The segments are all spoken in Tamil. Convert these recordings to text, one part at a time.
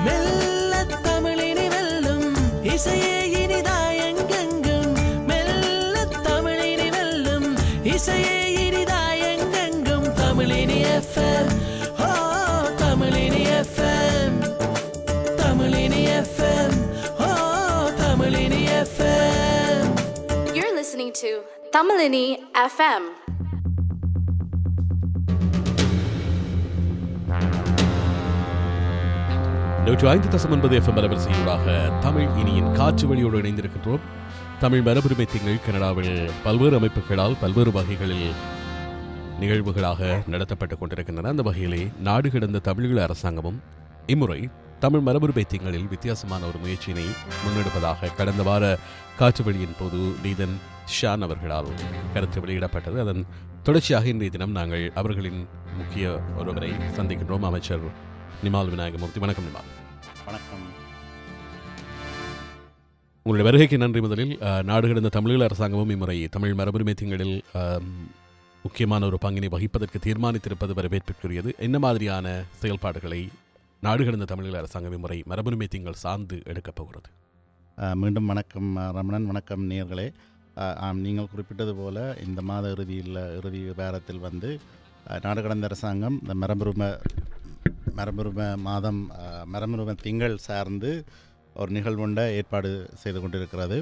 மெல்ல தமிழினி வெல்லும் இசையே இனிதாயங்கெங்கும் மெல்ல தமிழினி வெல்லும் இசையே இனிதாயங்கெங்கும் தமிழினி எஃப்எம் ஓ தமிழினி எஃப்எம் தமிழினி எஃப்எம் ஓ Tamilini FM. You're listening to Tamilini FM. FM அலைவரிசையூடாக தமிழ் இனியின் காற்று வழியோடு இணைந்திருக்கின்றோம். தமிழ் மரபுரிமை திங்கள் கனடாவில் பல்வேறு அமைப்புகளால் பல்வேறு வகைகளில் நிகழ்வுகளாக நடத்தப்பட்டுக் கொண்டிருக்கின்றன. அந்த வகையிலே நாடு கடந்த தமிழீழ அரசாங்கமும் இம்முறை தமிழ் மரபுரிமை திங்களில் வித்தியாசமான ஒரு முயற்சியினை முன்னெடுப்பதாக கடந்த வார காற்று வெளியின் போது நீதன் ஷான் அவர்களால் கருத்து வெளியிடப்பட்டது. அதன் தொடர்ச்சியாக இன்றைய தினம் நாங்கள் அவர்களின் முக்கிய ஒருவரை சந்திக்கின்றோம். அமைச்சர் நிமால் விநாயகமூர்த்தி. வணக்கம் நிமால். வணக்கம். உங்களுடைய வருகைக்கு நன்றி. முதலில் நாடு கடந்த தமிழீழ அரசாங்கமும் இம்முறை தமிழ் மரபுரிமை திங்களில் முக்கியமான ஒரு பங்கினை வகிப்பதற்கு தீர்மானித்திருப்பது வரவேற்பிற்குரியது. என்ன மாதிரியான செயல்பாடுகளை நாடு கடந்த தமிழீழ அரசாங்கம் இம்முறை மரபுரிமை திங்கள் சார்ந்து எடுக்கப் போகிறது? மீண்டும் வணக்கம் ரமணன். வணக்கம் நேயர்களே. நீங்கள் குறிப்பிட்டது போல இந்த மாத இறுதி வாரத்தில் நாடு கடந்த அரசாங்கம் இந்த மரபுரிமை மாதம் மரபுரிமை திங்கள் சார்ந்து ஒரு நிகழ்வுண்ட ஏற்பாடு செய்து கொண்டிருக்கிறது.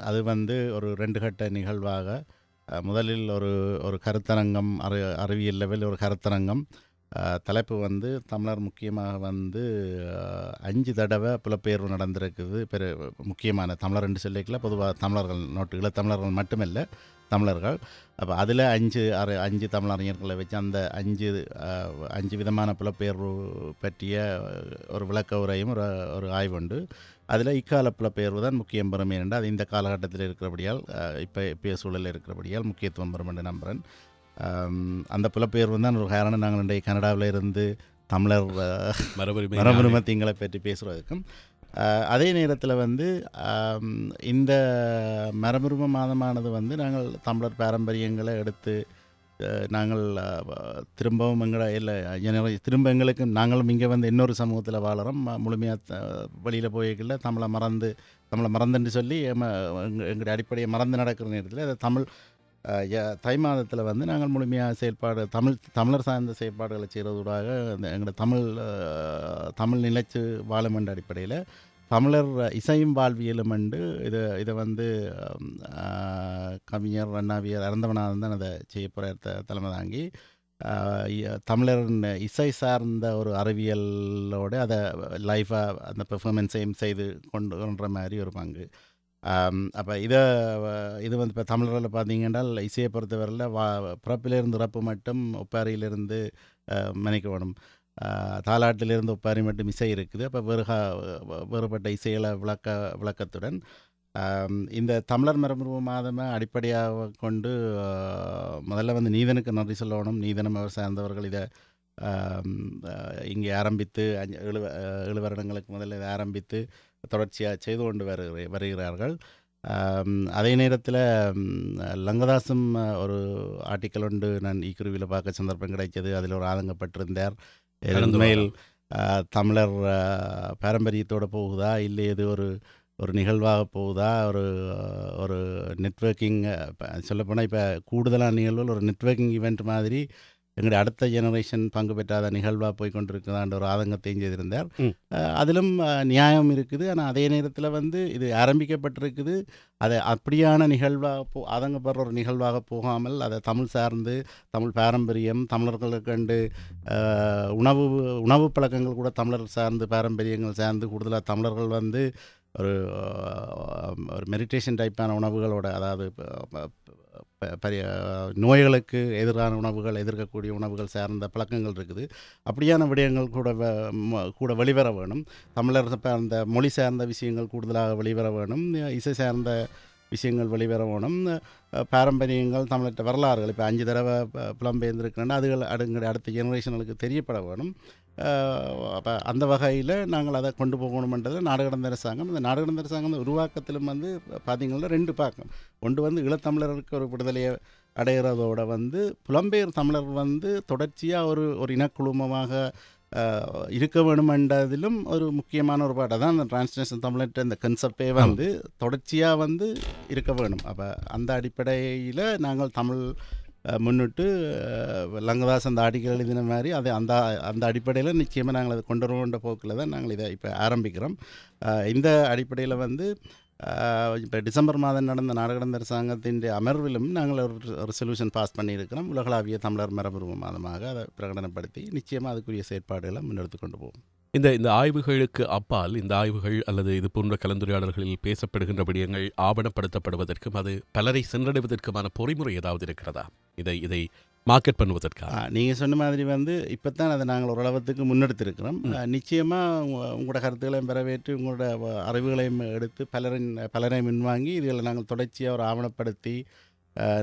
அது ஒரு 2 கட்ட நிகழ்வாக முதலில் ஒரு கருத்தரங்கம், அறிவியல் லெவல் ஒரு கருத்தரங்கம். தலைப்பு தமிழர் முக்கியமாக 5 தடவை புலப்பெயர்வு நடந்திருக்குது. முக்கியமான தமிழர் என்று சொல்லிக்கல, பொதுவாக தமிழர்கள் ஈழத்தமிழர்கள் மட்டுமல்ல தமிழர்கள். அப்போ அதில் 5 தமிழறிஞர்களை வச்சு அந்த 5 விதமான புலப்பெயர்வு பற்றிய ஒரு விளக்க உரையும் ஒரு ஆய்வுண்டு. அதில் இக்கால புலப்பெயர்வு தான் முக்கியம் பெறும். ஏனென்றால் அது இந்த காலகட்டத்தில் இருக்கிறபடியால், இப்போ சூழலில் இருக்கிறபடியால் முக்கியத்துவம் பெறும் என்று நம்புகிறேன். அந்த புலப்பெயர்வு தான் ஒரு காரணம். நாங்கள் இன்றைய கனடாவில் இருந்து தமிழர் மரபுரிமை திங்களை பற்றி பேசுவதற்கும், அதே நேரத்தில் இந்த மரபுரிமை மாதமானது நாங்கள் தமிழர் பாரம்பரியங்களை எடுத்து நாங்கள் திரும்பவும் திரும்ப எங்களுக்கு நாங்களும் இங்கே இன்னொரு சமூகத்தில் வாழறோம். முழுமையாக வெளியில் போய்க்கல தமிழை மறந்துன்னு சொல்லி எங்களுடைய அடிப்படையை மறந்து நடக்கிற நேரத்தில் அதை தை மாதத்தில் நாங்கள் முழுமையாக தமிழர் சார்ந்த செயல்பாடுகளை செய்கிறதூடாக எங்களோட தமிழ் நிலைச்சு வாழும் என்ற அடிப்படையில் தமிழர் இசையும் வாழ்வியலும் இதை கவிஞர் அண்ணாவியர் இறந்தவனாக தான் அதை செய்ய போகிற தலைமை தாங்கி தமிழரின் இசை சார்ந்த ஒரு அறிவியலோடு அதை லைஃபாக அந்த பெர்ஃபார்மன்ஸையும் செய்து கொண்டுன்ற மாதிரி ஒரு பங்கு. அப்போ இது இப்போ தமிழர்களில் பார்த்தீங்கன்னா இசையை பொறுத்தவரையில் பிறப்பிலிருந்து இறப்பு மட்டும் ஒப்பாரியிலிருந்து மன்னிக்க தாலாட்டிலிருந்து ஒப்பாரி மட்டும் இசை இருக்குது. அப்போ வேறுபட்ட இசைகளை விளக்கத்துடன் இந்த தமிழர் மரபுரிமை மாதமே அடிப்படையாக கொண்டு முதல்ல நீதனுக்கு நன்றி சொல்லணும். நீதனம் அவர் சார்ந்தவர்கள் இதை இங்கே ஆரம்பித்து 7 வருடங்களுக்கு முதல்ல இதை ஆரம்பித்து தொடர்ச்சியாக செய்து கொண்டு வருகிறார்கள். அதே நேரத்தில் லங்கதாசும் ஒரு ஆர்டிக்கல் ஒன்று நான் ஈக்குருவியில் பார்க்க சந்தர்ப்பம் கிடைச்சது. அதில் ஒரு ஆதங்கப்பட்டிருந்தார். உண்மையில் தமிழர் பாரம்பரியத்தோடு போகுதா இல்லை இது ஒரு நிகழ்வாக போகுதா, ஒரு நெட்வொர்க்கிங் சொல்லப்போனால் இப்போ கூடுதலான நிகழ்வுகள் ஒரு நெட்வொர்க்கிங் ஈவெண்ட் மாதிரி எங்களுடைய அடுத்த ஜெனரேஷன் பங்கு பெற்றாத நிகழ்வாக போய் கொண்டிருக்குதான்ற ஒரு ஆதங்கத்தையும் செய்திருந்தார். அதிலும் நியாயம் இருக்குது. ஆனால் அதே நேரத்தில் இது ஆரம்பிக்கப்பட்டிருக்குது. அதை அப்படியான நிகழ்வாக ஆதங்கப்படுற ஒரு நிகழ்வாக போகாமல் அதை தமிழ் சார்ந்து தமிழ் பாரம்பரியம் தமிழர்களுக்கு உணவு பழக்கங்கள் கூட தமிழர் சார்ந்து பாரம்பரியங்கள் சார்ந்து கூடுதலாக தமிழர்கள் ஒரு மெடிடேஷன் டைப்பான உணவுகளோட, அதாவது நோய்களுக்கு எதிரான உணவுகள், எதிர்க்கக்கூடிய உணவுகள் சார்ந்த பழக்கங்கள் இருக்குது. அப்படியான விடயங்கள் கூட வெளிவர வேணும். தமிழர் அந்த மொழி சார்ந்த விஷயங்கள் கூடுதலாக வெளிவர வேணும். இசை சார்ந்த விஷயங்கள் வெளிவர வேணும். பாரம்பரியங்கள் தமிழற்ற வரலாறுகள் இப்போ 5 தடவை புலம்பெயர்ந்திருக்கிறேன்னா அதுகள் அடுத்த ஜெனரேஷனுக்கு தெரியப்பட வேணும். அப்போ அந்த வகையில் நாங்கள் அதை கொண்டு போகணுமென்றது நாடு கடந்த அரசாங்கம். இந்த நாடு கடந்த அரசாங்கம் உருவாக்கத்திலும் பார்த்திங்கன்னா 2 பாக்கம். ஒன்று ஈழத்தமிழருக்கு ஒரு விடுதலையை அடைகிறதோட வந்து புலம்பெயர் தமிழர் வந்து தொடர்ச்சியாக ஒரு இனக்குழுமமாக இருக்க வேணுமென்றதிலும் ஒரு முக்கியமான ஒரு பாட்டு தான் அந்த டிரான்ஸ்லேஷன் தமிழ்ன்ற இந்த கன்செப்டே வந்து தொடர்ச்சியாக வந்து இருக்க வேணும். அப்போ அந்த அடிப்படையில் நாங்கள் தமிழ் முன்னிட்டு லங்கதாஸ் அந்த ஆர்டிக்கல் எழுதின மாதிரி அதை அந்த அடிப்படையில் நிச்சயமாக நாங்கள் அதை கொண்டு வருவோன்ற போக்கில் தான் நாங்கள் இதை இப்போ ஆரம்பிக்கிறோம். இந்த அடிப்படையில் வந்து இப்போ டிசம்பர் மாதம் நடந்த நாடுகடந்த அரசாங்கத்தின் அமர்விலும் நாங்கள் ஒரு ரெசல்யூஷன் பாஸ் பண்ணியிருக்கிறோம். உலகளாவிய தமிழர் மரபுரிமை மாதமாக அதை பிரகடனப்படுத்தி நிச்சயமாக அதுக்குரிய செயற்பாடுகளை முன்னெடுத்து கொண்டு போவோம். இந்த ஆய்வுகளுக்கு அப்பால் இந்த ஆய்வுகள் அல்லது இது போன்ற கலந்துரையாடல்களில் பேசப்படுகின்ற விடயங்கள் ஆவணப்படுத்தப்படுவதற்கும் அது பலரை சென்றடைவதற்குமான பொறிமுறை ஏதாவது இருக்கிறதா? இதை மார்க்கெட் பண்ணுவதற்காக நீங்கள் சொன்ன மாதிரி வந்து இப்போ தான் அதை நாங்கள் ஓரளவுக்கு முன்னெடுத்திருக்கிறோம். நிச்சயமாக உங்களோட கருத்துக்களையும் பெறவேற்று உங்களோட அறிவுகளையும் எடுத்து பலரை முன்வாங்கி இதுகளை நாங்கள் தொடர்ச்சியாக ஒரு ஆவணப்படுத்தி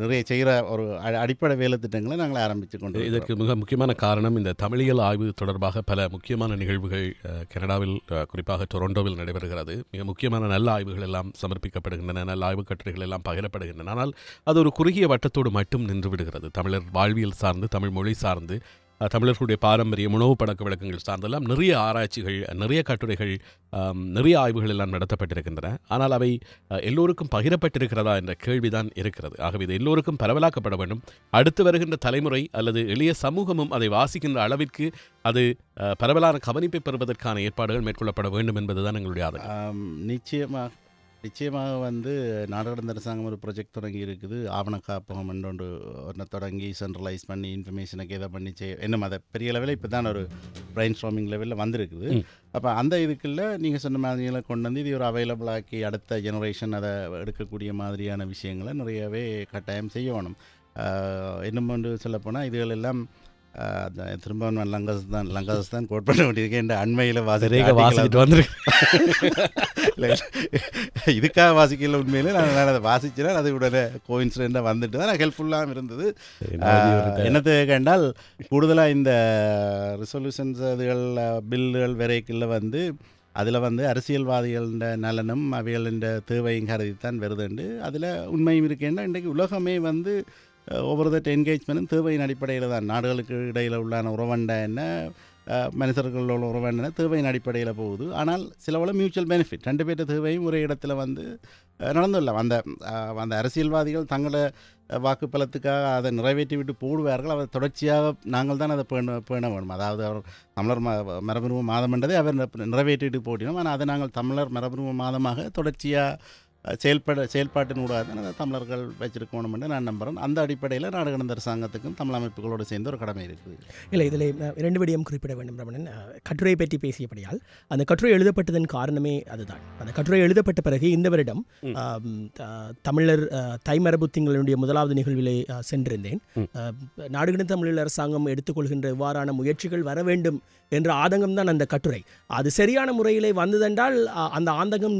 நிறைய செய்கிற ஒரு அடிப்படை வேலை திட்டங்களை நாங்கள் ஆரம்பித்து கொண்டு இதற்கு மிக முக்கியமான காரணம் இந்த தமிழியல் ஆய்வு தொடர்பாக பல முக்கியமான நிகழ்வுகள் கனடாவில் குறிப்பாக டொரண்டோவில் நடைபெறுகிறது. மிக முக்கியமான நல்ல ஆய்வுகள் எல்லாம் சமர்ப்பிக்கப்படுகின்றன, நல்ல ஆய்வுக் கட்டுரைகள் எல்லாம் பகிரப்படுகின்றன. ஆனால் அது ஒரு குறுகிய வட்டத்தோடு மட்டும் நின்று விடுகிறது. தமிழர் வாழ்வியல் சார்ந்து, தமிழ் மொழி சார்ந்து, தமிழர்களுடைய பாரம்பரிய உணவு பழக்க வழக்கங்கள் சார்ந்தெல்லாம் நிறைய ஆராய்ச்சிகள், நிறைய கட்டுரைகள், நிறைய ஆய்வுகள் எல்லாம் நடத்தப்பட்டிருக்கின்றன. ஆனால் அவை எல்லோருக்கும் பகிரப்பட்டிருக்கிறதா என்ற கேள்விதான் இருக்கிறது. ஆகவே இது எல்லோருக்கும் பரவலாக்கப்பட வேண்டும். அடுத்து வருகின்ற தலைமுறை அல்லது எளிய சமூகமும் அதை வாசிக்கின்ற அளவிற்கு அது பரவலான கவனிப்பை பெறுவதற்கான ஏற்பாடுகள் மேற்கொள்ளப்பட வேண்டும் என்பதுதான் எங்களுடைய ஆதங்கம். நிச்சயமாக வந்து நாடுகடந்த அரசாங்கம் ஒரு ப்ரொஜெக்ட் தொடங்கி இருக்குது. ஆவண காப்பகம் ஒன்று தொடங்கி சென்ட்ரலைஸ் பண்ணி இன்ஃபர்மேஷனுக்கு எதை பண்ணி இன்னும் அதை பெரிய லெவலில் இப்போ தான் ஒரு பிரைன் ஸ்ட்ராமிங் லெவலில் வந்திருக்குது. அப்போ அந்த இதுக்குள்ள நீங்கள் சொன்ன மாதிரிகளை கொண்டு வந்து இது ஒரு அவைலபிள் ஆக்கி அடுத்த ஜெனரேஷன் அதை எடுக்கக்கூடிய மாதிரியான விஷயங்களை நிறையவே கட்டாயம் செய்யணும். இன்னும் ஒன்று சொல்லப்போனால் இதுகள் எல்லாம் திரும்ப லங்காஸ் தான் கோட் பண்ண வேண்டியிருக்கேன். என்ற அண்மையில் வாசிட்டு வந்துருக்கு இதுக்காக வாசிக்கல. உண்மையிலே நான் அதை வாசிச்சேன். அது உடனே கோயின்சிடென்ட்டாக வந்துட்டு தான் ஹெல்ப்ஃபுல்லாக இருந்தது. என்னத்தை கேட்டால் கூடுதலாக இந்த ரெசல்யூஷன்ஸ் அதுகள் பில்லுகள் வரைக்குள்ள வந்து அதில் வந்து அரசியல்வாதிகள நலனும் அவைகளின் தேவையும் கருதித்தான் வருதுண்டு. அதில் உண்மையும் இருக்கேன்னா இன்றைக்கு உலகமே வந்து ஒவ்வொரு என்கேஜ்மெண்ட்டும் தேவையின் அடிப்படையில் தான். நாடுகளுக்கு இடையில் உள்ளான உறவண்டை என்ன, மனிதர்களோட உறவண்டை தேவையின் அடிப்படையில் போகுது. ஆனால் சிலவள மியூச்சுவல் பெனிஃபிட் ரெண்டு பேர்ட்ட தேவையும் ஒரே இடத்துல வந்து நடந்துள்ள அந்த அரசியல்வாதிகள் தங்களை வாக்கு பலத்துக்காக அதை நிறைவேற்றி விட்டு போடுவார்கள். அவர் தொடர்ச்சியாக நாங்கள் தான் அதை பேண வேணும். அதாவது அவர் தமிழர் மரபுரிமை மாதம் என்றதை அவர் நிறைவேற்றிட்டு போட்டினோம். ஆனால் அதை நாங்கள் தமிழர் மரபுரிமை மாதமாக தொடர்ச்சியாக செயல்பாட்டினூடாக தான் தமிழர்கள் வச்சிருக்கணும் என்று நான் நம்புகிறேன். அந்த அடிப்படையில் நாடுகடந்த அரசாங்கத்துக்கும் தமிழ் அமைப்புகளோடு சேர்ந்து ஒரு கடமை இருக்குது. இல்லை, இதில் 2 விடயம் குறிப்பிட வேண்டும் ரமணன். கட்டுரையை பற்றி பேசியபடியால் அந்த கட்டுரை எழுதப்பட்டதன் காரணமே அதுதான். அந்த கட்டுரை எழுதப்பட்ட பிறகு இந்த வருடம் தமிழர் தைமரபு திங்களுடைய 1வது நிகழ்விலே சென்றிருந்தேன். நாடுகடந்த தமிழ் அரசாங்கம் எடுத்துக்கொள்கின்ற இவ்வாறான முயற்சிகள் வர வேண்டும் என்ற ஆதங்கம் தான் அந்த கட்டுரை. அது சரியான முறையிலே வந்ததென்றால் அந்த ஆதங்கம்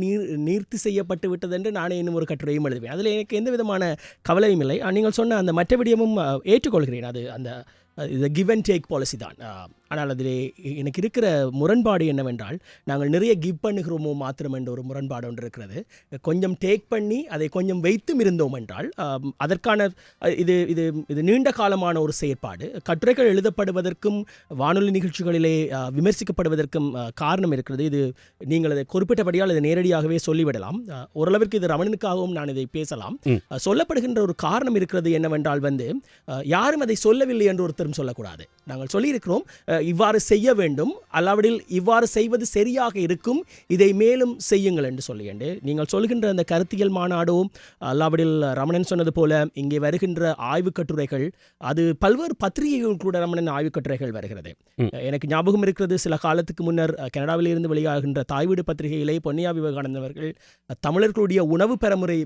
நீர்த்தி செய்யப்பட்டு விட்டது என்று நானே இன்னும் ஒரு கட்டுரையும் எழுதுவேன். அதில் எனக்கு எந்த விதமான கவலையும் இல்லை. நீங்கள் சொன்ன அந்த மற்ற விடயமும் ஏற்றுக்கொள்கிறேன். அது அந்த இது கிவ் அண்ட் டேக் பாலிசி தான். ஆனால் அதில் எனக்கு இருக்கிற முரண்பாடு என்னவென்றால், நாங்கள் நிறைய கிவ் பண்ணுகிறோமோ மாத்திரம் என்ற ஒரு முரண்பாடு ஒன்று இருக்கிறது. கொஞ்சம் டேக் பண்ணி அதை கொஞ்சம் வைத்தும் இருந்தோம் என்றால் அதற்கான இது இது இது நீண்ட காலமான ஒரு செயற்பாடு. கட்டுரைகள் எழுதப்படுவதற்கும் வானொலி நிகழ்ச்சிகளிலே விமர்சிக்கப்படுவதற்கும் காரணம் இருக்கிறது. இது நீங்கள் அதை குறிப்பிட்டபடியால் இதை நேரடியாகவே சொல்லிவிடலாம். ஓரளவிற்கு இது ரமணனுக்காகவும் நான் இதை பேசலாம். சொல்லப்படுகின்ற ஒரு காரணம் இருக்கிறது என்னவென்றால் வந்து யாரும் அதை சொல்லவில்லை என்று ஒருத்தரும் சொல்லக்கூடாது. நாங்கள் சொல்லியிருக்கிறோம் இவ்வாறு செய்ய வேண்டும், அல்லாவிடில் இவ்வாறு செய்வது சரியாக இருக்கும், இதை மேலும் செய்யுங்கள் என்று சொல்லியண்டு நீங்கள் சொல்கின்ற அந்த கருத்தியல் மாநாடோ அல்லாவிடில் ரமணன் சொன்னது போல இங்கே வருகின்ற ஆய்வுக் கட்டுரைகள், அது பல்வேறு பத்திரிகைகள் கூட ரமணன் ஆய்வுக் கட்டுரைகள் வருகிறது. எனக்கு ஞாபகம் இருக்கிறது, சில காலத்துக்கு முன்னர் கனடாவில் இருந்து வெளியாகின்ற தாய்வீடு பத்திரிகையிலே பொன்னியா விவேகானந்தன் அவர்கள் தமிழர்களுடைய உணவு பெறமுறை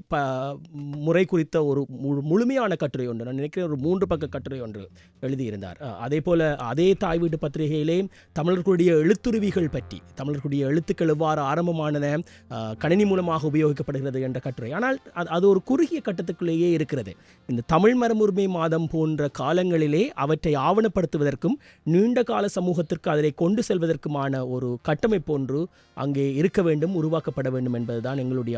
முறை குறித்த ஒரு முழுமையான கட்டுரை ஒன்று, நான் நினைக்கிறேன் ஒரு 3 பக்க கட்டுரை ஒன்று எழுதியிருந்தார். அதே போல அதே தாய்வீடு பத்திரிகையிலே தமிழர்களுடைய எழுத்துருவிகள் பற்றி, தமிழர்களுடைய எழுத்துக்கள் எவ்வாறு ஆரம்பமானன, கணினி மூலமாக உபயோகிக்கப்படுகிறது என்ற கட்டுரை. ஆனால் அது ஒரு குறுகிய கட்டத்துக்குள்ளேயே இருக்கிறது. இந்த தமிழ் மரபுரிமை மாதம் போன்ற காலங்களிலே அவற்றை ஆவணப்படுத்துவதற்கும் நீண்ட கால சமூகத்திற்கு அதை கொண்டு செல்வதற்குமான ஒரு கட்டமைப்பு ஒன்று அங்கே இருக்க வேண்டும், உருவாக்கப்பட வேண்டும் என்பதுதான் எங்களுடைய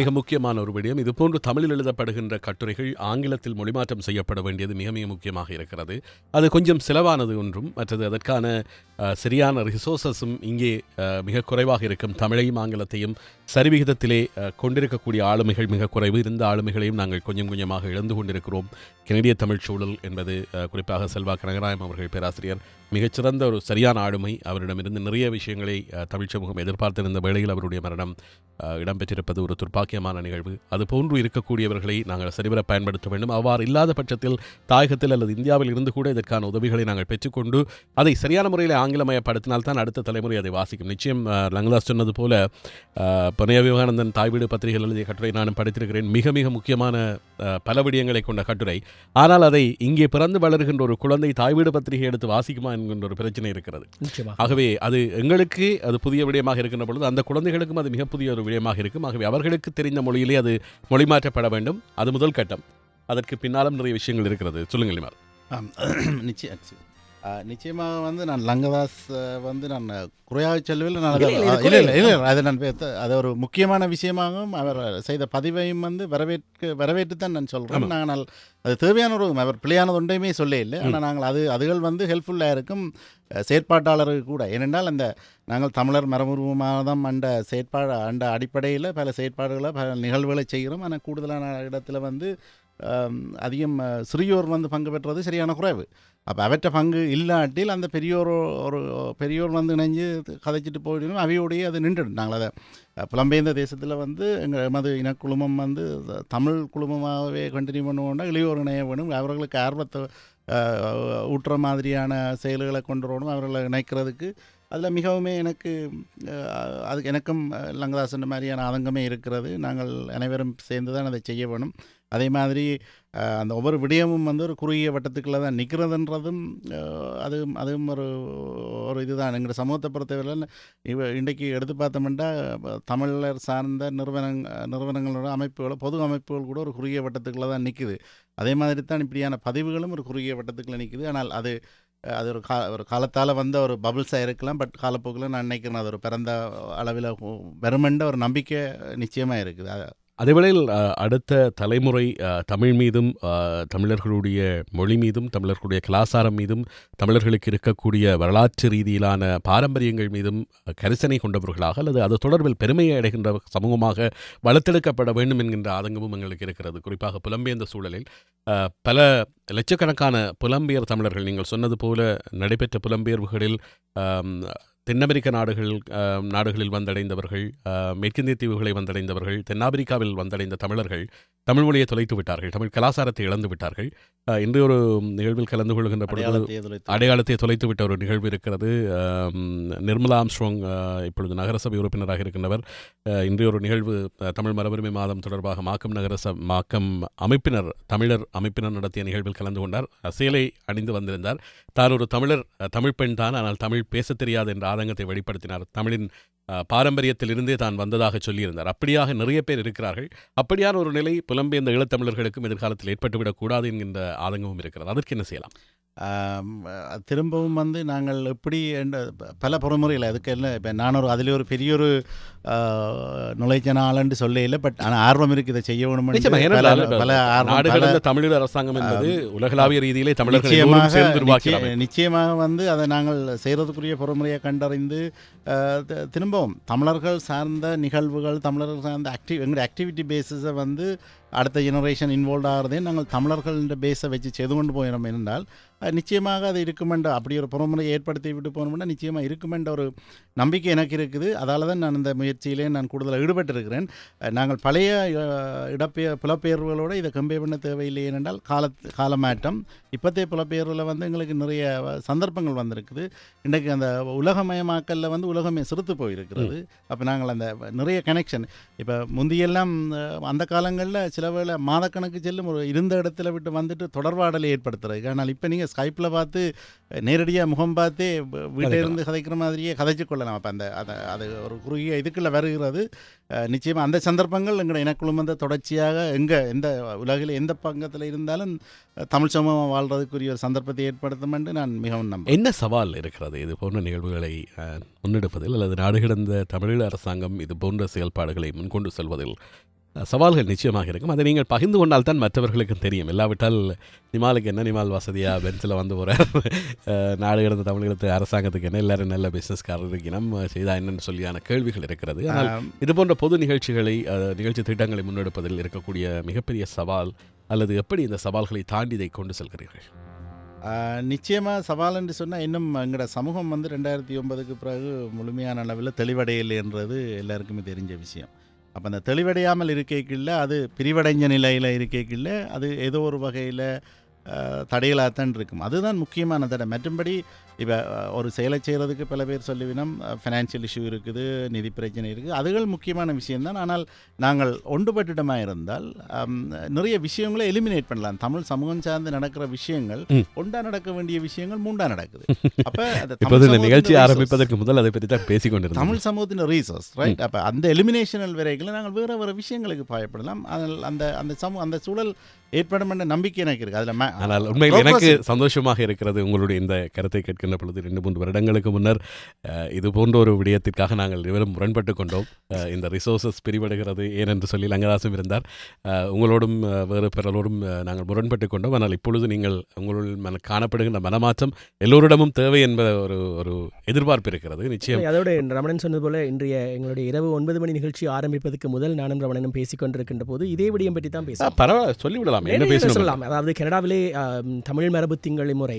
மிக முக்கியமான ஒரு விடயம். இது போன்று தமிழில் எழுதப்படுகின்ற கட்டுரைகள் ஆங்கிலத்தில் மொழிமாற்றம் செய்யப்பட வேண்டியது மிக மிக முக்கியமாக இருக்கிறது. அது கொஞ்சம் செலவானது ஒன்றும், மற்றது அதற்கான சரியான ரிசோர்ஸஸும் இங்கே மிக குறைவாக இருக்கும். தமிழையும் ஆங்கிலத்தையும் சரிவிகிதத்திலே கொண்டிருக்கக்கூடிய ஆளுமைகள் மிக குறைவு. இருந்த ஆளுமைகளையும் நாங்கள் கொஞ்சம் கொஞ்சமாக இழந்து கொண்டிருக்கிறோம். கனடிய தமிழ் சூழல் என்பது குறிப்பாக செல்வா கனகராயம் அவர்கள் பேராசிரியர் மிகச்சிறந்த ஒரு சரியான ஆளுமை. அவரிடமிருந்து நிறைய விஷயங்களை தமிழ் சமூகம் எதிர்பார்த்திருந்த வேளையில் அவருடைய மரணம் இடம்பெற்றிருப்பது ஒரு துர்ப்பாக்கியமான நிகழ்வு. அதுபோன்று இருக்கக்கூடியவர்களை நாங்கள் சரிவர பயன்படுத்த வேண்டும். அவ்வாறு இல்லாத பட்சத்தில் தாயகத்தில் அல்லது இந்தியாவில் இருந்து கூட இதற்கான உதவிகளை நாங்கள் பெற்றுக்கொண்டு அதை சரியான முறையில் ஆங்கிலமயப்படுத்தினால்தான் அடுத்த தலைமுறை அதை வாசிக்கும். நிச்சயம் லங்கதாஸ் சொன்னது போல பொன்னைய விவேகானந்தன் தாய் வீடு பத்திரிகைகள் எழுதிய கட்டுரை நானும் படித்திருக்கிறேன். மிக மிக முக்கியமான பல விடயங்களை கொண்ட கட்டுரை. ஆனால் அதை இங்கே பிறந்து வளர்கின்ற ஒரு குழந்தை தாய் வீடு பத்திரிகை எடுத்து வாசிக்குமா என்கின்ற ஒரு பிரச்சனை இருக்கிறது. ஆகவே அது எங்களுக்கு அது புதிய விடயமாக இருக்கின்ற பொழுது அந்த குழந்தைகளுக்கும் அது மிக புதிய ஒரு விடயமாக இருக்கும். ஆகவே அவர்களுக்கு தெரிந்த மொழியிலே அது மொழிமாற்றப்பட வேண்டும். அது முதல் கட்டம். அதற்கு பின்னாலும் நிறைய விஷயங்கள் இருக்கிறது. சொல்லுங்கள் லிமார். நிச்சயமாக வந்து நான் லங்கதாஸ் வந்து நான் குறையாக சொல்லவில்லை. நான் இல்லை அதை நான் அது ஒரு முக்கியமான விஷயமாகவும் அவர் செய்த பதிவையும் வந்து வரவேற்று தான் நான் சொல்கிறேன். நாங்கள் அது தேவையான ஒரு அவர் பிள்ளையானது ஒன்றையுமே சொல்ல இல்லை. ஆனால் நாங்கள் அதுகள் வந்து ஹெல்ப்ஃபுல்லாக இருக்கும் செயற்பாட்டாளருக்கு கூட. ஏனென்றால் அந்த நாங்கள் தமிழர் மரபுரிமாதம் அந்த அடிப்படையில் பல செயற்பாடுகளை பல நிகழ்வுகளை செய்கிறோம். ஆனால் கூடுதலான இடத்துல வந்து அதிகம் சிறியோர் வந்து பங்கு பெற்றது சரியான குறைவு. அப்போ அவற்றை பங்கு இல்லாட்டில் அந்த பெரியோர் வந்து இணைஞ்சு கதைச்சிட்டு போயிடணும். அவையோடையே அது நின்றுடும். நாங்கள் அதை புலம்பெயர்ந்த தேசத்தில் வந்து எமது இனக்குழுமம் வந்து தமிழ் குழுமமாகவே கண்டினியூ பண்ணுவோம்னா இளையோர் இணைய வேணும். அவர்களுக்கு ஆர்வத்தை ஊட்டுற மாதிரியான செயல்களை கொண்டு வரணும். அவர்களை இணைக்கிறதுக்கு அதில் மிகவுமே எனக்கும் லங்கதாசன் மாதிரியான ஆதங்கமே இருக்கிறது. நாங்கள் அனைவரும் சேர்ந்து தான் அதை செய்ய வேணும். அதே மாதிரி அந்த ஒவ்வொரு விடயமும் வந்து ஒரு குறுகிய வட்டத்துக்குள்ளே தான் நிற்கிறதுன்றதும் அதுவும் ஒரு இதுதான் எங்கள் சமூகத்தை பொறுத்தவரையில். இன்றைக்கு எடுத்து பார்த்தோம்னா தமிழர் சார்ந்த நிறுவனங்களோட அமைப்புகளோ பொது அமைப்புகள் கூட ஒரு குறுகிய வட்டத்துக்குள்ளே தான் நிற்குது. அதே மாதிரி தான் இப்படியான பதிவுகளும் ஒரு குறுகிய வட்டத்துக்குள்ளே நிற்குது. ஆனால் அது ஒரு காலத்தால் வந்த ஒரு பபிள்ஸாக இருக்கலாம். பட் காலப்போக்கில் நான் நினைக்கிறேன் அது ஒரு பிறந்த அளவில் வெறுமென்ற ஒரு நம்பிக்கை நிச்சயமாக இருக்குது. அதேவேளையில் அடுத்த தலைமுறை தமிழ் மீதும் தமிழர்களுடைய மொழி மீதும் தமிழர்களுடைய கலாச்சாரம் மீதும் தமிழர்களுக்கு இருக்கக்கூடிய வரலாற்று ரீதியிலான பாரம்பரியங்கள் மீதும் கரிசனை கொண்டவர்களாக அல்லது அது தொடர்பில் பெருமையை அடைகின்ற சமூகமாக வளர்த்தெடுக்கப்பட வேண்டும் என்கின்ற ஆதங்கமும் எங்களுக்கு இருக்கிறது. குறிப்பாக புலம்பெயர்ந்த சூழலில் பல லட்சக்கணக்கான புலம்பெயர் தமிழர்கள் நீங்கள் சொன்னது போல நடைபெற்ற புலம்பெயர்வுகளில் தென்னமெரிக்க நாடுகளில் வந்தடைந்தவர்கள், மேற்கிந்திய தீவுகளை வந்தடைந்தவர்கள், தென்னாப்பிரிக்காவில் வந்தடைந்த தமிழர்கள் தமிழ் மொழியை தொலைத்து விட்டார்கள், தமிழ் கலாச்சாரத்தை இழந்து விட்டார்கள். இன்று ஒரு நிகழ்வில் கலந்து கொள்கின்ற பொழுது அடையாளத்தை தொலைத்து விட்ட ஒரு நிகழ்வு இருக்கிறது. நிர்மலா ஆம்ஸ்ட்ராங் இப்பொழுது நகரசபை உறுப்பினராக இருக்கின்றவர். இன்று ஒரு நிகழ்வு தமிழ் மரபுரிமை மாதம் தொடர்பாக மாக்கம் அமைப்பினர் தமிழர் அமைப்பினர் நடத்திய நிகழ்வில் கலந்து கொண்டார். சேலை அணிந்து வந்திருந்தார். தான் ஒரு தமிழ் பெண் தான், ஆனால் தமிழ் பேச தெரியாது என்ற ஆதங்கத்தை வெளிப்படுத்தினார். தமிழின் பாரம்பரியத்திலிருந்தே தான் வந்ததாக சொல்லியிருந்தார். அப்படியாக நிறைய பேர் இருக்கிறார்கள். அப்படியான ஒரு நிலை புலம்பெயர்ந்த ஈழத்தமிழர்களுக்கும் எதிர்காலத்தில் ஏற்பட்டுவிடக்கூடாது என்கின்ற ஆதங்கமும் இருக்கிறது. அதற்கு என்ன செய்யலாம்? திரும்பவும் வந்து நாங்கள் எப்படி பல பொறுமுறையில் அதுக்கு எல்லாம் இப்போ நான் அதில் ஒரு பெரிய ஒரு நுழைச்சனாலன்னு சொல்ல இல்லை. பட் ஆனால் ஆர்வம் இருக்குது, இதை செய்ய வேணும். தமிழ் அரசாங்கம் என்பது உலகளாவிய ரீதியிலே நிச்சயமாக வந்து அதை நாங்கள் செய்கிறதுக்குரிய பொறுமுறையை கண்டறிந்து திரும்பவும் தமிழர்கள் சார்ந்த நிகழ்வுகள், தமிழர்கள் சார்ந்த எங்களுடைய ஆக்டிவிட்டி பேஸஸை வந்து அடுத்த ஜெனரேஷன் இன்வால்வ் ஆகிறதே நாங்கள் தமிழர்கள்ன்ற பேஸை வச்சு செய்து கொண்டு போயிடும் என்றால் நிச்சயமாக அது இருக்குமென்ற அப்படி ஒரு புறமுறை ஏற்படுத்தி விட்டு போகணும்னா நிச்சயமாக இருக்குமென்ற ஒரு நம்பிக்கை எனக்கு இருக்குது. அதால் தான் நான் இந்த முயற்சியிலே நான் கூடுதலாக ஈடுபட்டிருக்கிறேன். நாங்கள் பழைய புலப்பெயர்வுகளோடு இதை கம்பேர் பண்ண தேவையில்லை. ஏனென்றால் காலமாற்றம் இப்போத்தைய புலப்பெயர்வில் வந்து எங்களுக்கு நிறைய சந்தர்ப்பங்கள் வந்திருக்குது. இன்றைக்கு அந்த உலகமயமாக்கலில் வந்து உலகமே சிறுத்து போயிருக்கிறது. அப்போ நாங்கள் அந்த நிறைய கனெக்ஷன் இப்போ முந்தியெல்லாம் அந்த காலங்களில் சில சில வேளை மாதக்கணக்கு செல்லும் ஒரு இருந்த இடத்துல விட்டு வந்துட்டு தொடர்பாடலை ஏற்படுத்துறது. ஆனால் இப்போ நீங்கள் ஸ்கைப்பில் பார்த்து நேரடியாக முகம் பார்த்தே வீட்டில் இருந்து கதைக்கிற மாதிரியே கதைச்சு கொள்ளலாம். அப்போ அது ஒரு குறுகிய இதுக்குள்ளே வருகிறது. நிச்சயமாக அந்த சந்தர்ப்பங்கள் எங்களோட இனக்குழுமத்தை தொடர்ச்சியாக எந்த உலகில் எந்த பங்கத்தில் இருந்தாலும் தமிழ் சமூகம் வாழ்றதுக்குரிய ஒரு சந்தர்ப்பத்தை ஏற்படுத்தும் என்று நான் மிகவும் நம்புகிறேன். என்ன சவால் இருக்கிறது இது போன்ற நிகழ்வுகளை முன்னெடுப்பதில், அல்லது நாடு கடந்த தமிழீழ அரசாங்கம் இது போன்ற செயல்பாடுகளை முன்கொண்டு செல்வதில் சவால்கள் நிச்சயமாக இருக்கும். அதை நீங்கள் பகிர்ந்து கொண்டால் தான் மற்றவர்களுக்கும் தெரியும். இல்லாவிட்டால் நிமாலுக்கு என்ன, நிமால் வசதியாக பென்சில் வந்து போகிறார், நாடு கடந்த தமிழகத்து அரசாங்கத்துக்கு என்ன, எல்லாரும் நல்ல பிஸ்னஸ்காரர் இருக்கணும் செய்தா என்னன்னு சொல்லியான கேள்விகள் இருக்கிறது. ஆனால் இது போன்ற பொது நிகழ்ச்சிகளை நிகழ்ச்சி திட்டங்களை முன்னெடுப்பதில் இருக்கக்கூடிய மிகப்பெரிய சவால், அல்லது எப்படி இந்த சவால்களை தாண்டி இதை கொண்டு செல்கிறீர்கள்? நிச்சயமாக சவால் என்று சொன்னால், இன்னும் எங்களோட சமூகம் வந்து 2009க்கு பிறகு முழுமையான அளவில் தெளிவடையலை என்றது எல்லாருக்குமே தெரிஞ்ச விஷயம். அப்போ அந்த தெளிவடையாமல் இருக்கைக்குள்ள, அது பிரிவடைஞ்ச நிலையில் இருக்கைக்குள்ள, அது ஏதோ ஒரு வகையில் தடைகளாகத்தான் இருக்கும். அதுதான் முக்கியமான தடை. மற்றும்படி இப்போ ஒரு செயலை செய்கிறதுக்கு பல பேர் சொல்லுவினோம், ஃபைனான்சியல் இஷ்யூ இருக்குது, நிதி பிரச்சனை இருக்குது, அதுகள் முக்கியமான விஷயம்தான். ஆனால் நாங்கள் ஒன்றுபட்டுட்டமாக இருந்தால் நிறைய விஷயங்களை எலிமினேட் பண்ணலாம். தமிழ் சமூகம் சார்ந்து நடக்கிற விஷயங்கள் ஒன்றா நடக்க வேண்டிய விஷயங்கள் மூண்டா நடக்குது. அப்போ நிகழ்ச்சி ஆரம்பிப்பதற்கு முதல் அதை பற்றி தான் பேசிக்கொண்டிருந்தோம். தமிழ் சமூகத்தின் ரீசோர்ஸ் ரைட். அப்போ அந்த எலிமினேஷனல் வரைகளை நாங்கள் வேறு வேறு விஷயங்களுக்கு பயப்படலாம். அதில் அந்த சூழல் ஏற்படும் என்ற நம்பிக்கை எனக்கு இருக்குது. அதில் ஆனால் உண்மையில் எனக்கு சந்தோஷமாக இருக்கிறது உங்களுடைய இந்த கருத்தை கேட்கின்ற பொழுது. 2-3 வருடங்களுக்கு முன்னர் இது போன்ற ஒரு விடயத்திற்காக நாங்கள் இருவரும் முரண்பட்டு கொண்டோம். இந்த ரிசோர்ஸஸ் பிரிவடைகிறது ஏனென்று சொல்லி லங்கதாசும் இருந்தார், உங்களோடும் வேறு பிறரோடும் நாங்கள் முரண்பட்டு கொண்டோம். ஆனால் இப்பொழுது நீங்கள் உங்களுள் காணப்படுகின்ற மனமாற்றம் எல்லோரிடமும் தேவை என்பத ஒரு எதிர்பார்ப்பு இருக்கிறது. நிச்சயம் அதோட ரமணன் சொன்னது போல இன்றைய எங்களுடைய இரவு 9 மணி நிகழ்ச்சி ஆரம்பிப்பதற்கு முதல் நானும் ரமணனும் பேசிக்கொண்டிருக்கின்ற போது இதே விடயம் பற்றி தான் பேசலாம். பரவாயில்ல, சொல்லிவிடலாம். சொல்லலாம். அதாவது கனடாவிலே தமிழ் மரபு திங்களை முறை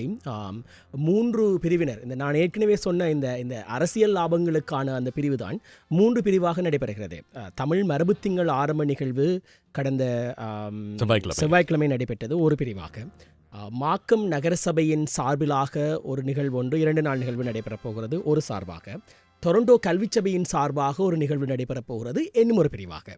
3 பிரிவினர், இந்த நான் ஏற்கனவே சொன்ன இந்த அரசியல் லாபங்களுக்கான அந்த பிரிவு தான் 3 பிரிவாக நடைபெறுகிறது. தமிழ் மரபு திங்கள் ஆரம்ப நிகழ்வு கடந்த செவ்வாய்க்கிழமை நடைபெற்றது ஒரு பிரிவாக. மாக்கம் நகரசபையின் சார்பிலாக ஒரு நிகழ்வு ஒன்று 2 நாள் நிகழ்வு நடைபெறப் போகிறது ஒரு சார்பாக. டொரண்டோ கல்விச்சபையின் சார்பாக ஒரு நிகழ்வு நடைபெறப் போகிறது என்னும் ஒரு பிரிவாக.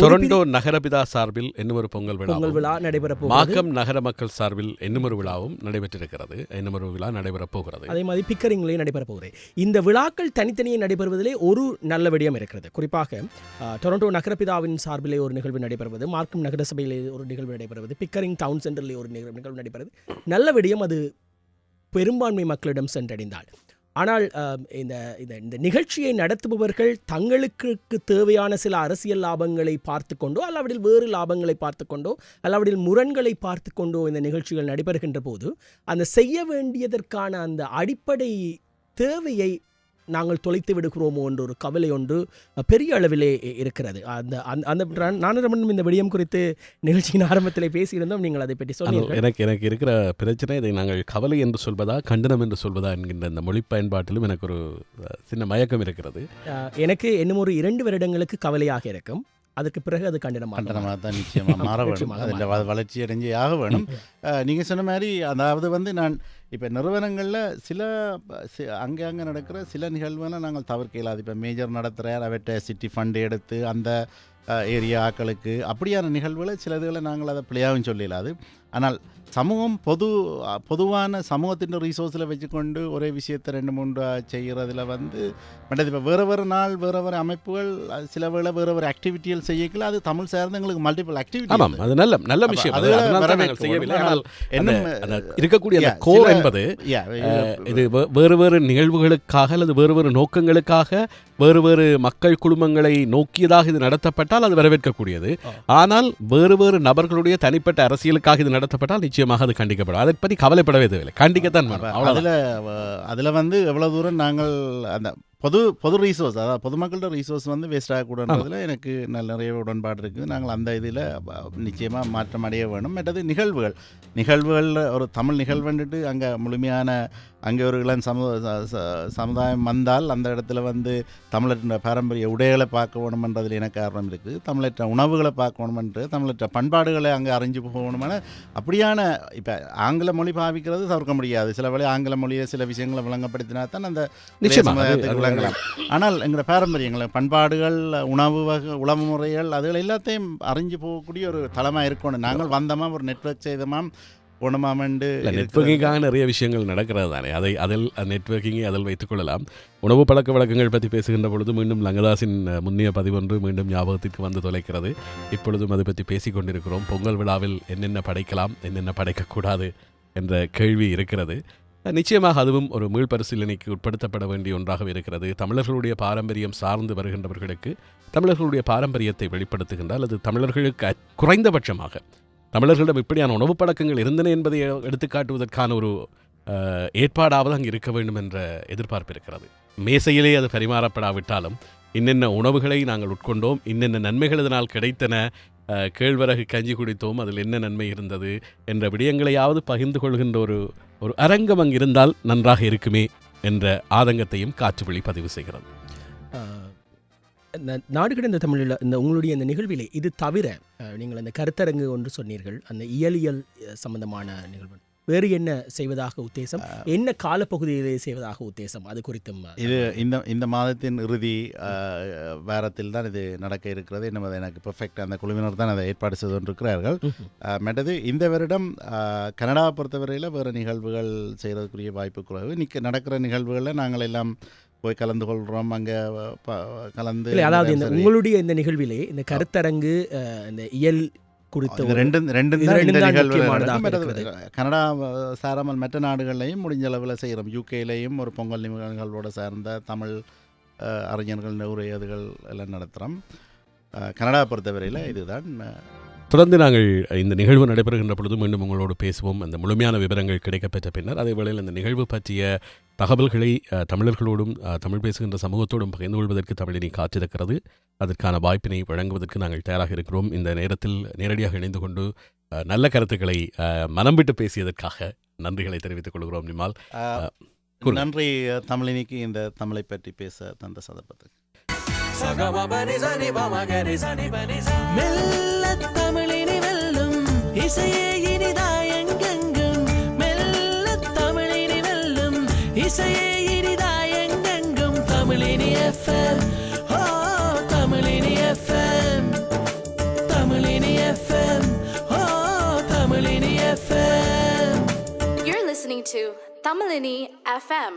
டொரண்டோ நகரபிதா சார்பில் என்னும் ஒரு பொங்கல் விழா நடைபெறப் போகிறது. மாக்கம் நகர மக்கள் சார்பில் என்னும் ஒரு விழாவும் நடைபெற்றிருக்கிறது. என்னும் ஒரு விழா நடைபெறப் போகிறது. அதே மாதிரி பிக்கரிங்லேயும் நடைபெறப் போகிறது. இந்த விழாக்கள் தனித்தனியே நடைபெறுவதிலே ஒரு நல்ல விடயம் இருக்கிறது. குறிப்பாக டொரண்டோ நகரபிதாவின் சார்பிலே ஒரு நிகழ்வு நடைபெறுவது, மார்க்கம் நகர சபையிலே ஒரு நிகழ்வு நடைபெறுவது, பிக்கரிங் டவுன் சென்டரிலே ஒரு நிகழ்வு நடைபெறுவது நல்ல விடயம். அது பெரும்பான்மை மக்களிடம் சென்றடைந்தால். ஆனால் இந்த நிகழ்ச்சியை நடத்துபவர்கள் தங்களுக்கு தேவையான சில அரசியல் லாபங்களை பார்த்து கொண்டோ, அல்லாவிடில் வேறு லாபங்களை பார்த்து கொண்டோ, அல்லாவிடில் முரண்களை பார்த்து கொண்டோ இந்த நிகழ்ச்சிகள் நடைபெறுகின்ற போது அந்த செய்ய வேண்டியதற்கான அந்த அடிப்படை தேவையை நாங்கள் தொலைத்து விடுகிறோமோ என்ற ஒரு கவலை ஒன்று பெரிய அளவிலே இருக்கிறது. அந்த நானும் இந்த விடயம் குறித்து நிகழ்ச்சியின் ஆரம்பத்தில் பேசியிருந்தோம். நீங்கள் அதை பற்றி சொன்னீர்கள். எனக்கு இருக்கிற பிரச்சனை, இதை நாங்கள் கவலை என்று சொல்வதா கண்டனம் என்று சொல்வதா என்கின்ற இந்த மொழி பயன்பாட்டிலும் எனக்கு ஒரு சின்ன மயக்கம் இருக்கிறது. எனக்கு இன்னும் ஒரு 2 வருடங்களுக்கு கவலையாக இருக்கும். அதுக்கு பிறகு அது கண்டனமாக தான் நிச்சயமாக மாற வேணும். அதில் வளர்ச்சி அடைஞ்சே ஆக வேணும். நீங்கள் சொன்ன மாதிரி, அதாவது நான் இப்போ நிறுவனங்களில் சில அங்கே நடக்கிற சில நிகழ்வுகளை நாங்கள் தவிர்க்க இயலாது. இப்போ மேஜர் நடத்துகிறார், அவற்றை சிட்டி ஃபண்டு எடுத்து அந்த ஏரியா ஆக்களுக்கு அப்படியான நிகழ்வுகளை சிலதுகளை நாங்கள் அதை பிள்ளையாகவும் சொல்லிடலாது. ஆனால் சமூகம் பொதுவான சமூகத்தின் ரீசோர்ஸில் வச்சுக்கொண்டு ஒரே விஷயத்தை 2-3 செய்கிறதுல இப்போ வேறு நாள் வேறு அமைப்புகள் சில வேளை வேறு ஆக்டிவிட்டிகள் செய்யல, அது தமிழ் சார்ந்து எங்களுக்கு மல்டிபிள் ஆக்டிவிட்டி. ஆமாம், அது நல்ல விஷயம். இருக்கக்கூடிய கோர் என்பது இது வேறு நிகழ்வுகளுக்காக அல்லது வேறு நோக்கங்களுக்காக வேறு மக்கள் குழுமங்களை நோக்கியதாக இது நடத்தப்பட்டால் அது வரவேற்கக்கூடியது. ஆனால் வேறு நபர்களுடைய தனிப்பட்ட அரசியலுக்காக இது நடத்தப்பட்டால் நிச்சயமாக அது கண்டிக்கப்படும். அதை பற்றி கவலைப்படவே தேவையில்லை, கண்டிக்கத்தான் வேணும். அதில் எவ்வளோ தூரம் நாங்கள் அந்த பொது ரீசோர்ஸ், அதாவது பொதுமக்களோட ரீசோர்ஸ் வேஸ்ட் ஆகக்கூடாதுல எனக்கு நிறைய உடன்பாடு இருக்குது. நாங்கள் அந்த இதில் நிச்சயமாக மாற்றம் அடைய வேணும். மற்றது நிகழ்வுகள் ஒரு தமிழ் நிகழ்வுன்ட்டு அங்கே முழுமையான அங்கே ஒரு இளம் சமுதாயம் வந்தால் அந்த இடத்துல வந்து தமிழற்ற பாரம்பரிய உடைகளை பார்க்க வேணுமென்றதில் எனக்கு காரணம் இருக்குது. தமிழற்ற உணவுகளை பார்க்க வேணுமென்று, தமிழற்ற பண்பாடுகளை அங்கே அறிஞ்சு போகணுமென அப்படியான இப்போ ஆங்கில மொழி பாவிக்கிறது தவிர்க்க முடியாது. சில வேளை ஆங்கில மொழியில் சில விஷயங்களை விளங்கப்படுத்தினா தான் அந்த சமுதாயத்துக்கு விளங்கலாம். ஆனால் எங்களோட பாரம்பரியங்களை பண்பாடுகள் உணவு முறைகள் அதுகள் எல்லாத்தையும் அறிஞ்சு போகக்கூடிய ஒரு தளமாக இருக்கணும். நாங்கள் வந்தோமா ஒரு நெட்வொர்க் செய்தோமா உணமாமண்டு நெட்வொர்க்கிங்காக நிறைய விஷயங்கள் நடக்கிறது தானே, அதில் நெட்வொர்க்கிங்கை அதில் வைத்துக் கொள்ளலாம். உணவு பழக்க வழக்கங்கள் பற்றி பேசுகின்ற பொழுது மீண்டும் லங்கதாஸின் முன்னிய பதிவொன்று மீண்டும் ஞாபகத்திற்கு வந்து தொலைக்கிறது. இப்பொழுதும் அதை பற்றி பேசிக் கொண்டிருக்கிறோம். பொங்கல் விழாவில் என்னென்ன படைக்கலாம், என்னென்ன படைக்கக்கூடாது என்ற கேள்வி இருக்கிறது. நிச்சயமாக அதுவும் ஒரு மீள்பரிசீலனைக்கு உட்படுத்தப்பட வேண்டிய ஒன்றாகவே இருக்கிறது. தமிழர்களுடைய பாரம்பரியம் சார்ந்து வருகின்றவர்களுக்கு தமிழர்களுடைய பாரம்பரியத்தை வெளிப்படுத்துகின்ற அல்லது தமிழர்களுக்கு குறைந்தபட்சமாக தமிழர்களிடம் இப்படியான உணவு பழக்கங்கள் இருந்தன என்பதை எடுத்துக்காட்டுவதற்கான ஒரு ஏற்பாடாவது அங்கு இருக்க வேண்டும் என்ற எதிர்பார்ப்பு இருக்கிறது. மேசையிலே அது பரிமாறப்படாவிட்டாலும் இன்னென்ன உணவுகளை நாங்கள் உட்கொண்டோம், இன்னென்ன நன்மைகள் இதனால் கிடைத்தன, கேழ்வரகு கஞ்சி குடித்தோம், அதில் என்ன நன்மை இருந்தது என்ற விடயங்களையாவது பகிர்ந்து கொள்கின்ற ஒரு அரங்கம் அங்கு இருந்தால் நன்றாக இருக்குமே என்ற ஆதங்கத்தையும் காற்றுவெளி பதிவு செய்கிறது. நாடு கடந்த தமிழில் இந்த உங்களுடைய இந்த நிகழ்விலே இது தவிர நீங்கள் அந்த கருத்தரங்கு ஒன்று சொன்னீர்கள், அந்த இயலியல் சம்பந்தமான நிகழ்வு வேறு என்ன செய்வதாக உத்தேசம், என்ன காலப்பகுதியிலே செய்வதாக உத்தேசம், அது குறித்தும் இது இந்த மாதத்தின் இறுதி வாரத்தில் தான் இது நடக்க இருக்கிறது. இன்னும் எனக்கு பெர்ஃபெக்ட் அந்த குழுவினர் தான் அதை ஏற்பாடு செய்து கொண்டிருக்கிறார்கள். மற்றது இந்த வருடம் கனடாவை பொறுத்தவரையில் வேறு நிகழ்வுகள் செய்கிறதுக்குரிய வாய்ப்பு குறைவு. நடக்கிற நிகழ்வுகளில் நாங்கள் எல்லாம் போய் கலந்து கொள்கிறோம். அங்கே கலந்து அதாவது உங்களுடைய இந்த நிகழ்விலே இந்த கருத்தரங்கு இந்த இயல் குறித்த கனடா சாராமல் மற்ற நாடுகள்லையும் முடிஞ்ச அளவில் செய்கிறோம். யூகேலையும் ஒரு பொங்கல் நிகழ்வோடு சார்ந்த தமிழ் அறிஞர்கள் உரையாதுகள் எல்லாம் நடத்துகிறோம். கனடா பொறுத்தவரையில் இதுதான். தொடர்ந்து நாங்கள் இந்த நிகழ்வு நடைபெறுகின்ற பொழுது மீண்டும் உங்களோடு பேசுவோம். அந்த முழுமையான விவரங்கள் கிடைக்கப்பெற்ற பின்னர் அதே வேளையில் இந்த நிகழ்வு பற்றிய தகவல்களை தமிழர்களோடும் தமிழ் பேசுகின்ற சமூகத்தோடும் பகிர்ந்து கொள்வதற்கு தமிழினி காத்திருக்கிறது. அதற்கான வாய்ப்பினை வழங்குவதற்கு நாங்கள் தயாராக இருக்கிறோம். இந்த நேரத்தில் நேரடியாக இணைந்து கொண்டு நல்ல கருத்துக்களை மனம் விட்டு பேசியதற்காக நன்றிகளை தெரிவித்துக் கொள்கிறோம். நிமால், நன்றி தமிழினிக்கு இந்த தமிழை பற்றி பேச தந்த சந்தர்ப்பத்துக்கு. மெல்ல தமிழினி வெல்லும் இசையே இனிதாயங்கெங்கும், மெல்ல தமிழினி வெல்லும் இசையே இனிதாயங்கெங்கும். Tamilini FM, O Tamilini FM, Tamilini FM, O Tamilini FM. You're listening to Tamilini FM.